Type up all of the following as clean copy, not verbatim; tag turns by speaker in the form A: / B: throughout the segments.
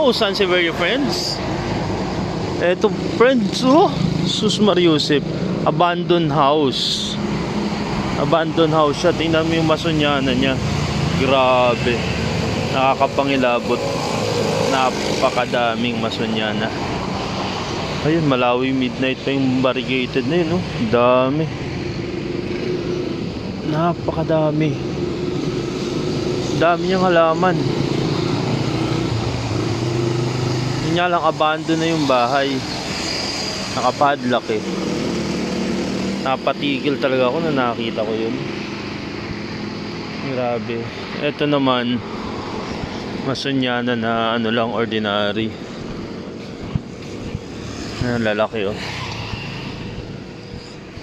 A: Hello, Sansevieria friends. Eto friends, oh, sus Mariusip, abandoned house. Abandoned house siya. Tingnan mo yung masonyanan niya. Grabe. Nakakapangilabot. Napakadaming masonyana. Ayun, Malawi midnight pa yung barricaded na yun, oh. Dami. Napakadami. Dami niyang halaman. Yun nga lang, abandon na yung bahay. Nakapadlock eh. Napatigil talaga ako na nakita ko yun. Grabe. Ito naman, masonyana na ano lang, ordinary. Lalaki oh.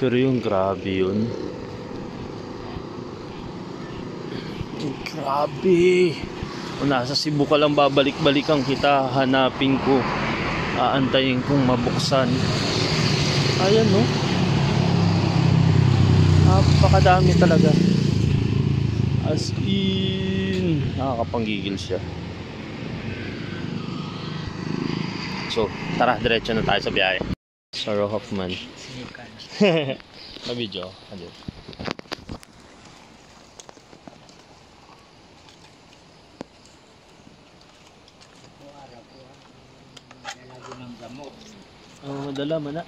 A: Pero yung grabe yun. Grabe. Kung nasa Cebu ka lang babalik-balikan kita, hanapin ko, aantayin kong mabuksan. Ayan no. Napakadami talaga. As in, nakakapanggigil siya. So, tara, diretso na tayo sa biyahe. Sarah Hoffman. Na-video. Ano? Oh, dala mo na.